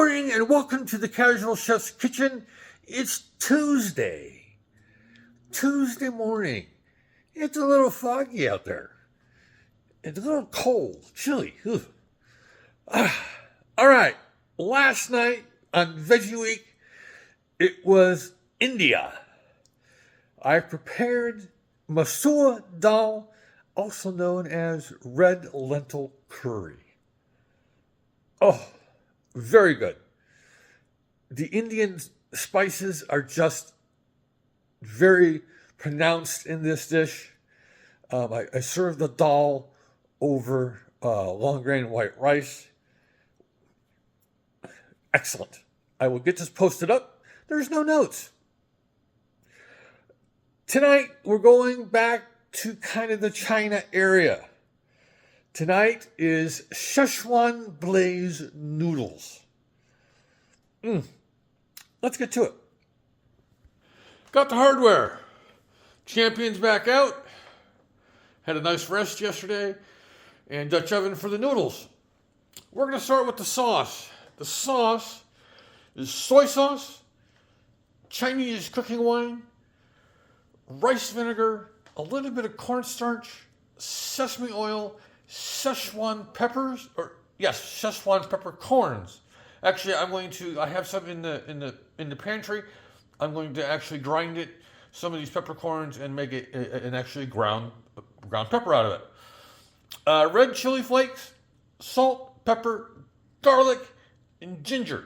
morning and welcome to the Casual Chef's Kitchen. It's Tuesday morning. It's a little foggy out there. It's a little cold, chilly. All right, last night on Veggie Week, it was India. I prepared masoor dal, also known as red lentil curry. Oh, very good. The Indian spices are just very pronounced in this dish. I served the dal over long grain white rice. Excellent. I will get this posted up. There's no notes. Tonight, we're going back to kind of the China area. Tonight is Szechuan Blaze Noodles. Let's get to it. Got the hardware. Champion's back out. Had a nice rest yesterday. And Dutch oven for the noodles. We're going to start with the sauce. The sauce is soy sauce, Chinese cooking wine, rice vinegar, a little bit of cornstarch, sesame oil, Szechuan peppers, Szechuan peppercorns. Actually, I have some in the pantry. I'm going to actually grind some of these peppercorns and make it and actually ground pepper out of it. Red chili flakes, salt, pepper, garlic, and ginger.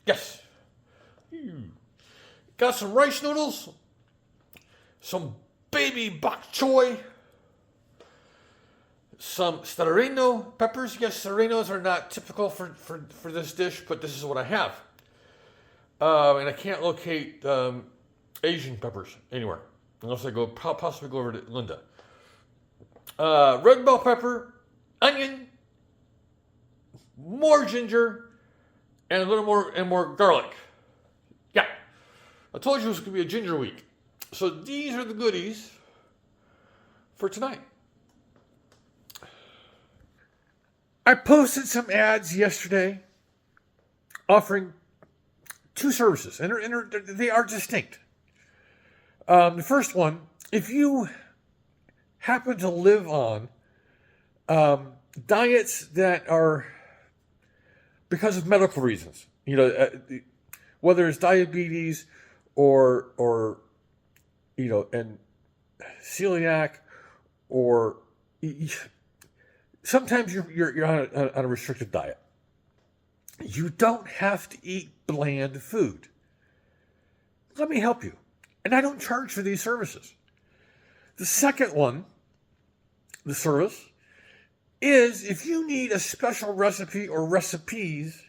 Yes. Got some rice noodles, some baby bok choy, some serrano peppers. Yes, serranos are not typical for this dish, but this is what I have. And I can't locate Asian peppers anywhere, unless I possibly go over to Linda. Red bell pepper, onion, more ginger, and a little more garlic. Yeah, I told you it was going to be a ginger week. So these are the goodies for tonight. I posted some ads yesterday offering two services, and they are distinct. The first one, if you happen to live on diets that are because of medical reasons, whether it's diabetes or and celiac, or sometimes you're on a restricted diet. You don't have to eat bland food. Let me help you. And I don't charge for these services. The second one, the service, is if you need a special recipe or recipes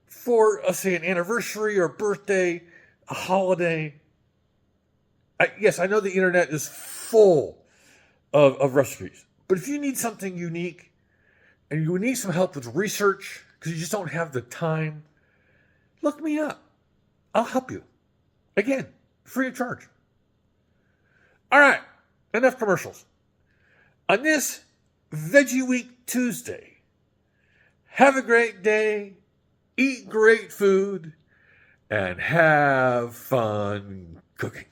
for, let's say, an anniversary or birthday, a holiday. Yes, I know the internet is full of recipes. But if you need something unique and you need some help with research because you just don't have the time, look me up. I'll help you. Again, free of charge. All right, enough commercials. On this Veggie Week Tuesday, have a great day, eat great food, and have fun cooking.